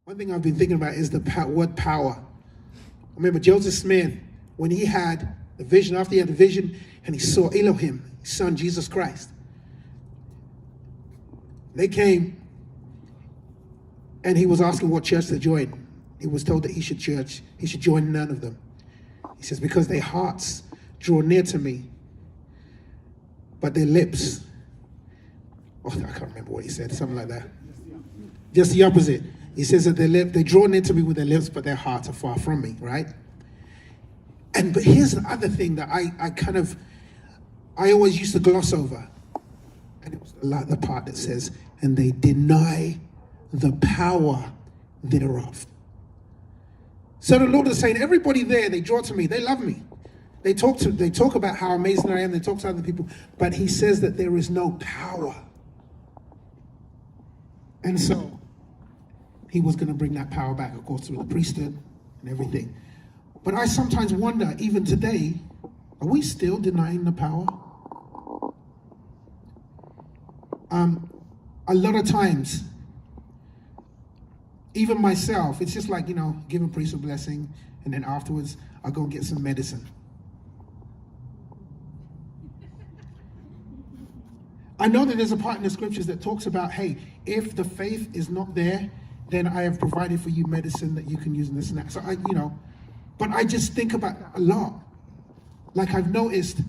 One thing I've been thinking about is the word power. I remember Joseph Smith, when he had the vision, after he had the vision, and he saw Elohim, his son, Jesus Christ. They came, and he was asking what church to join. He was told that he should join none of them. He says, because their hearts draw near to me, but their lips, I can't remember what he said, something like that. Just the opposite. He says that they draw near to me with their lips, but their hearts are far from me, right? But here's the other thing that I always used to gloss over. And it was the part that says, and they deny the power thereof. So the Lord is saying, everybody there, they draw to me, they love me. They talk about how amazing I am, they talk to other people, but he says that there is no power. And so he was going to bring that power back, of course, through the priesthood and everything. But I sometimes wonder, even today, are we still denying the power? A lot of times, even myself, it's just like, give a priest a blessing, and then afterwards, I'll go and get some medicine. I know that there's a part in the scriptures that talks about, hey, if the faith is not there, then I have provided for you medicine that you can use in this and that. So but I just think about that a lot. Like I've noticed,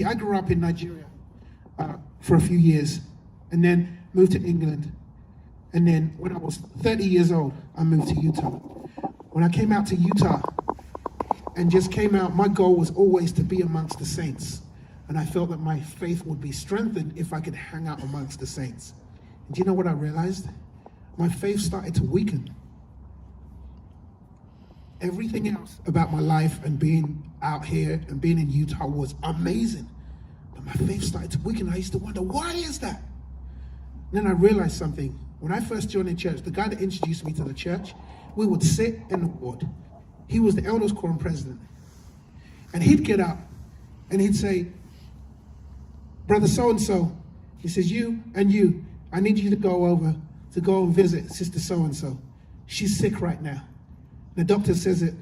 I grew up in Nigeria for a few years, and then moved to England. And then when I was 30 years old, I moved to Utah. When I came out to Utah and just came out, my goal was always to be amongst the saints. And I felt that my faith would be strengthened if I could hang out amongst the saints. And do you know what I realized? My faith started to weaken. Everything else about my life and being out here and being in Utah was amazing. But my faith started to weaken. I used to wonder, why is that? And then I realized something. When I first joined the church, the guy that introduced me to the church, we would sit in the ward. He was the elders quorum president. And he'd get up and he'd say, Brother so-and-so, he says, you and you, I need you to go and visit Sister so-and-so. She's sick right now. The doctor says that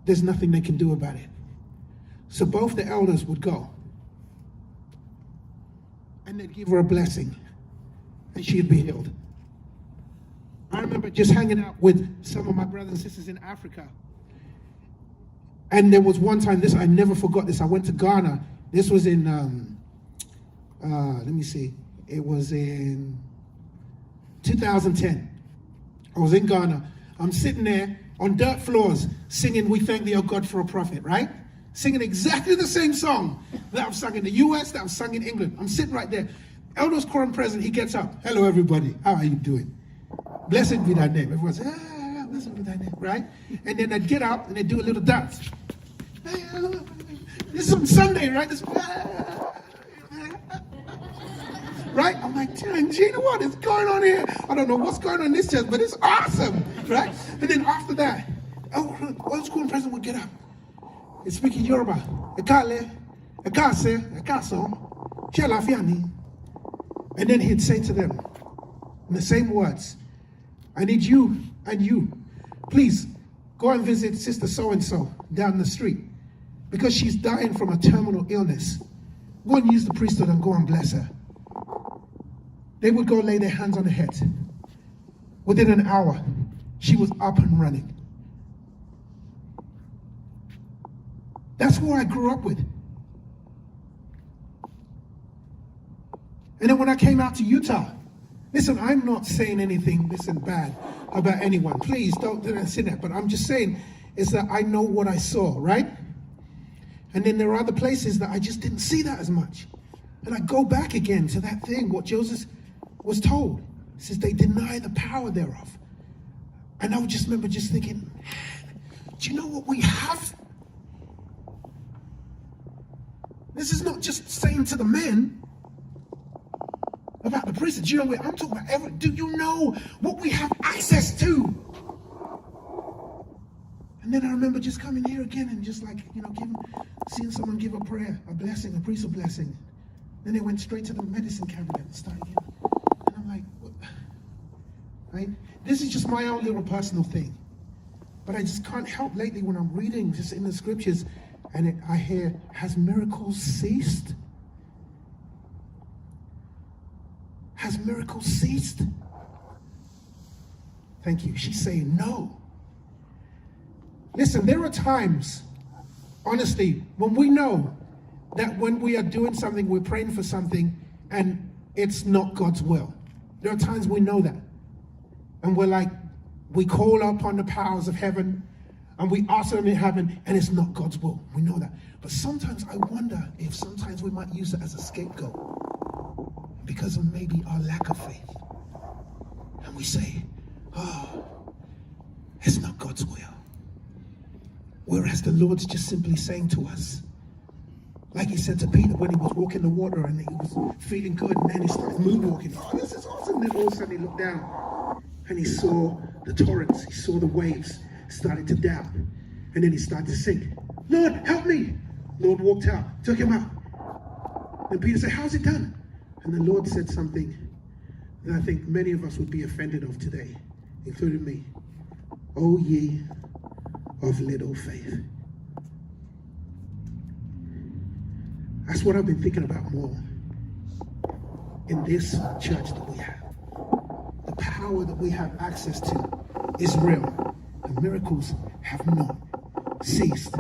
there's nothing they can do about it. So both the elders would go. And they'd give her a blessing. And she'd be healed. I remember just hanging out with some of my brothers and sisters in Africa. And there was one time, I never forgot this. I went to Ghana. This was in, let me see. It was in 2010. I was in Ghana. I'm sitting there on dirt floors singing We Thank Thee, O God, for a Prophet, right? Singing exactly the same song that I've sung in the US, that I've sung in England. I'm sitting right there. Elders Quorum President, he gets up. Hello, everybody. How are you doing? Blessed be thy name. Everyone says, blessed be thy name, right? And then they'd get up and they'd do a little dance. This is on Sunday, right? Right? I'm like, dang, Gina, what is going on here? I don't know what's going on in this church, but it's awesome, right? And then after that, Elders Quorum President would get up and speak in Yoruba. Ekale, ekase, ekaso, shelafiani. And then he'd say to them, in the same words, I need you and you, please go and visit Sister so-and-so down the street because she's dying from a terminal illness. Go and use the priesthood and go and bless her. They would go lay their hands on her head. Within an hour, she was up and running. That's what I grew up with. And then when I came out to Utah, listen, I'm not saying anything, bad about anyone. Please don't say that. But I'm just saying is that I know what I saw, right? And then there are other places that I just didn't see that as much. And I go back again to that thing, what Joseph was told. It says they deny the power thereof. And I would just remember just thinking, do you know what we have? This is not just saying to the men about the priesthood. Do you know what I'm talking about? Do you know what we have access to? And then I remember just coming here again and just like, seeing someone give a prayer, a blessing, a priesthood blessing. Then they went straight to the medicine cabinet and started again. And I'm like, what? right? This is just my own little personal thing. But I just can't help lately when I'm reading just in the scriptures and I hear, has miracles ceased? Has miracles ceased? Thank you. She's saying no. Listen, there are times, honestly, when we know that when we are doing something, we're praying for something, and it's not God's will. There are times we know that. And we're like, we call upon the powers of heaven, and we ask them in heaven, and it's not God's will. We know that. But sometimes I wonder if sometimes we might use it as a scapegoat because of maybe our lack of faith. And we say, oh, it's not God's will. Whereas the Lord's just simply saying to us, like he said to Peter when he was walking the water and he was feeling good, and then he started moonwalking. Oh, this is awesome. And then all of a sudden he looked down and he saw the torrents, he saw the waves started to down. And then he started to sink. Lord, help me. Lord walked out, took him out. And Peter said, how's it done? And the Lord said something that I think many of us would be offended of today, including me. O ye of little faith. That's what I've been thinking about more in this church that we have. The power that we have access to is real. The miracles have not ceased.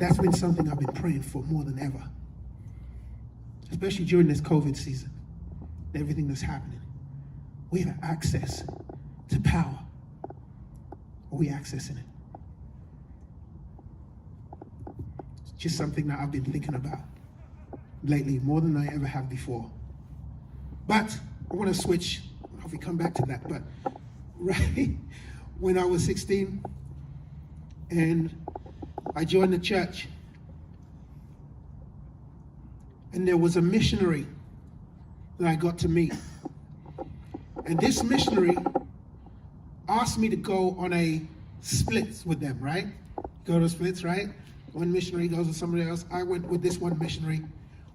That's been something I've been praying for more than ever. Especially during this COVID season. Everything that's happening. We have access to power. Are we accessing it? It's just something that I've been thinking about lately, more than I ever have before. But I want to switch, if we come back to that, but right when I was 16 and I joined the church, and there was a missionary that I got to meet. And this missionary asked me to go on a splits with them, right? Go to splits, right? One missionary goes with somebody else. I went with this one missionary.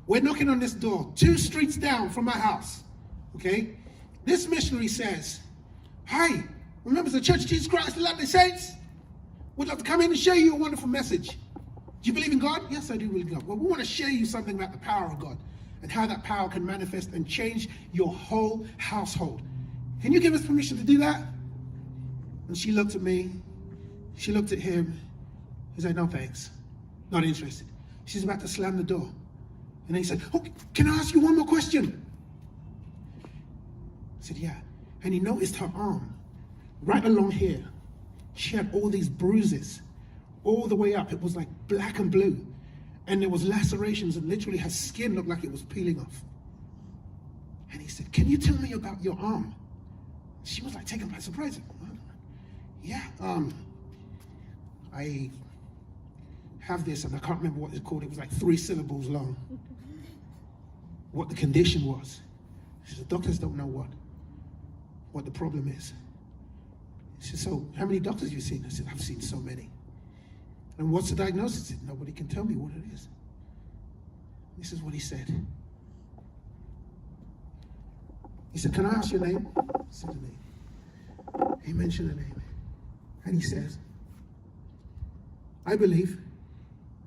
We're knocking on this door, 2 streets down from my house, okay? This missionary says, hi, remember the Church of Jesus Christ of Latter-day Saints? We'd love to come in and share you a wonderful message. Do you believe in God? Yes, I do believe in God. Well, we want to share you something about the power of God and how that power can manifest and change your whole household. Can you give us permission to do that? And she looked at me, she looked at him, he said, no thanks, not interested. She's about to slam the door. And then he said, oh, can I ask you one more question? I said, yeah. And he noticed her arm, right along here. She had all these bruises, all the way up. It was like black and blue. And there was lacerations, and literally her skin looked like it was peeling off. And he said, can you tell me about your arm? She was like taken by surprise. Yeah, I have this, and I can't remember what it's called. It was like 3 syllables long. What the condition was. She said, doctors don't know what the problem is. She said, so how many doctors have you seen? I said, I've seen so many. And what's the diagnosis? He said, nobody can tell me what it is. This is what he said. He said, can I ask your name? I said the name. He mentioned the name. And he says, I believe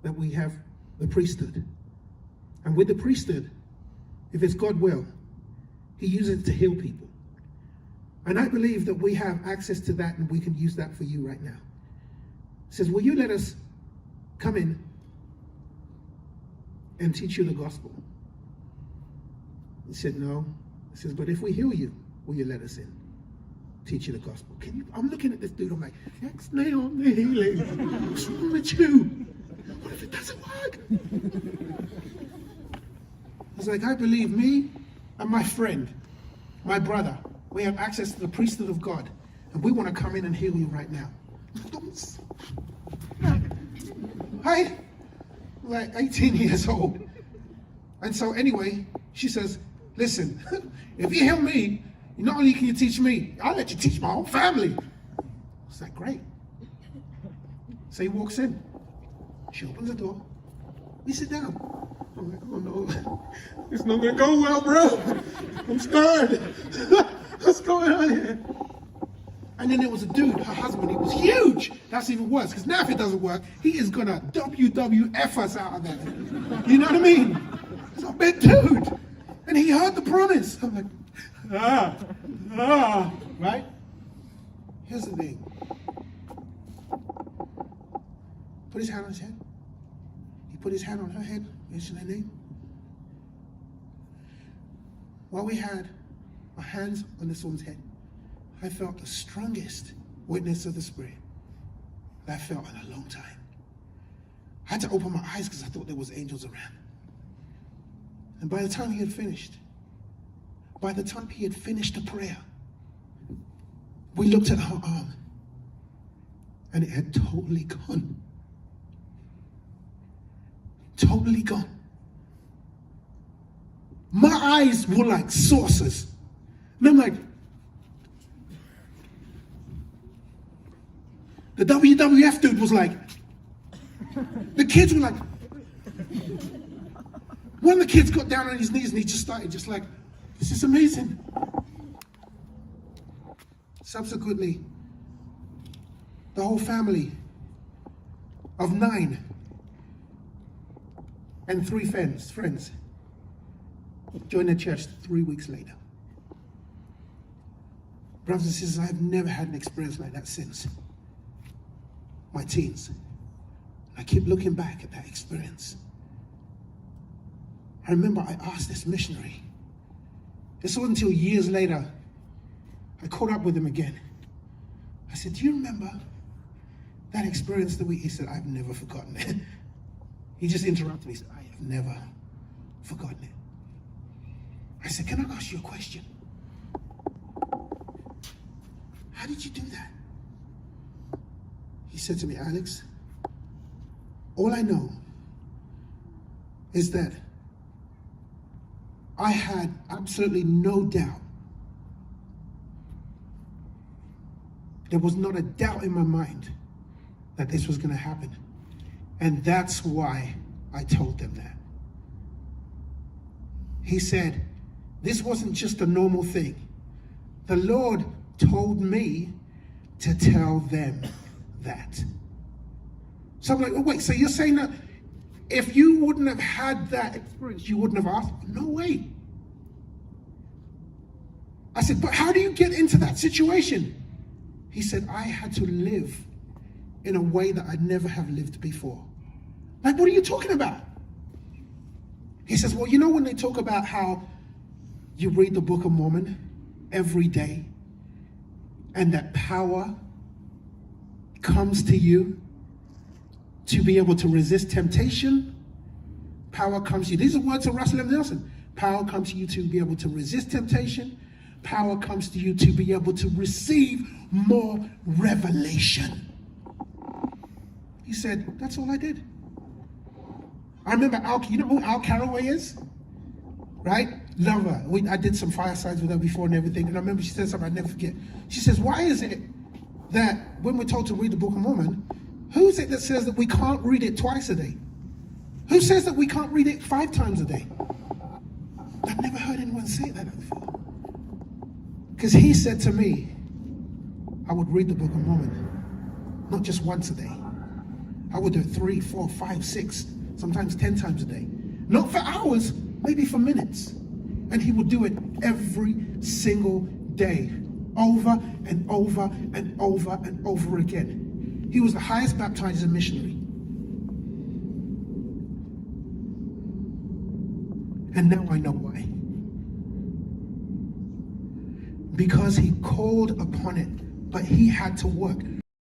that we have the priesthood. And with the priesthood, if it's God's will, he uses it to heal people. And I believe that we have access to that, and we can use that for you right now. He says, will you let us come in and teach you the gospel? He said, no. He says, but if we heal you, will you let us in? Teach you the gospel. Can you? I'm looking at this dude, I'm like, X-nay on the healing. What's wrong with you? What if it doesn't work? He's like, I believe me and my friend, my brother, we have access to the priesthood of God, and we want to come in and heal you right now. Right? Like 18 years old. And so anyway, she says, listen, if you heal me, not only can you teach me, I'll let you teach my whole family. It's like, great. So he walks in. She opens the door. We sit down. I'm like, oh no, it's not gonna go well, bro. I'm scared. What's going on here? And then there was a dude, her husband, he was huge. That's even worse, because now if it doesn't work, he is gonna WWF us out of there. You know what I mean? It's a big dude. And he heard the promise. I'm like, right? Here's the thing. Put his hand on his head. He put his hand on her head, mentioned her name. While we had our hands on this woman's head, I felt the strongest witness of the Spirit that I felt in a long time. I had to open my eyes because I thought there was angels around. And by the time he had finished the prayer, we looked at her arm and it had totally gone. Totally gone. My eyes were like saucers. And I'm like, the WWF dude was like, the kids were like, one of the kids got down on his knees and he just started just like, this is amazing. Subsequently, the whole family of 9 and 3 friends joined the church 3 weeks later. Brothers and sisters, I've never had an experience like that since my teens. I keep looking back at that experience. I remember I asked this missionary. This wasn't until years later, I caught up with him again. I said, do you remember that experience that he said, I've never forgotten it. He just interrupted me. He said, I have never forgotten it. I said, can I ask you a question? How did you do that? He said to me, Alex, all I know is that I had absolutely no doubt. There was not a doubt in my mind that this was going to happen. And that's why I told them that. He said, this wasn't just a normal thing. The Lord told me to tell them that. So I'm like, oh, wait, so you're saying that if you wouldn't have had that experience, you wouldn't have asked? No way. I said, but how do you get into that situation? He said, I had to live in a way that I'd never have lived before. Like, what are you talking about? He says, well, you know when they talk about how you read the Book of Mormon every day and that power comes to you to be able to resist temptation? Power comes to you. These are words of Russell M. Nelson. Power comes to you to be able to resist temptation. Power comes to you to be able to receive more revelation. He said, that's all I did. I remember you know who Al Caraway is? Right? Love her. I did some firesides with her before and everything. And I remember she said something I'd never forget. She says, why is it that when we're told to read the Book of Mormon, who is it that says that we can't read it twice a day? Who says that we can't read it 5 times a day? I've never heard anyone say that before. Because he said to me, I would read the Book of Mormon, not just once a day. I would do it 3, 4, 5, 6, sometimes 10 times a day. Not for hours, maybe for minutes. And he would do it every single day, over and over and over and over again. He was the highest baptizer missionary. And now I know why. Because he called upon it, but he had to work.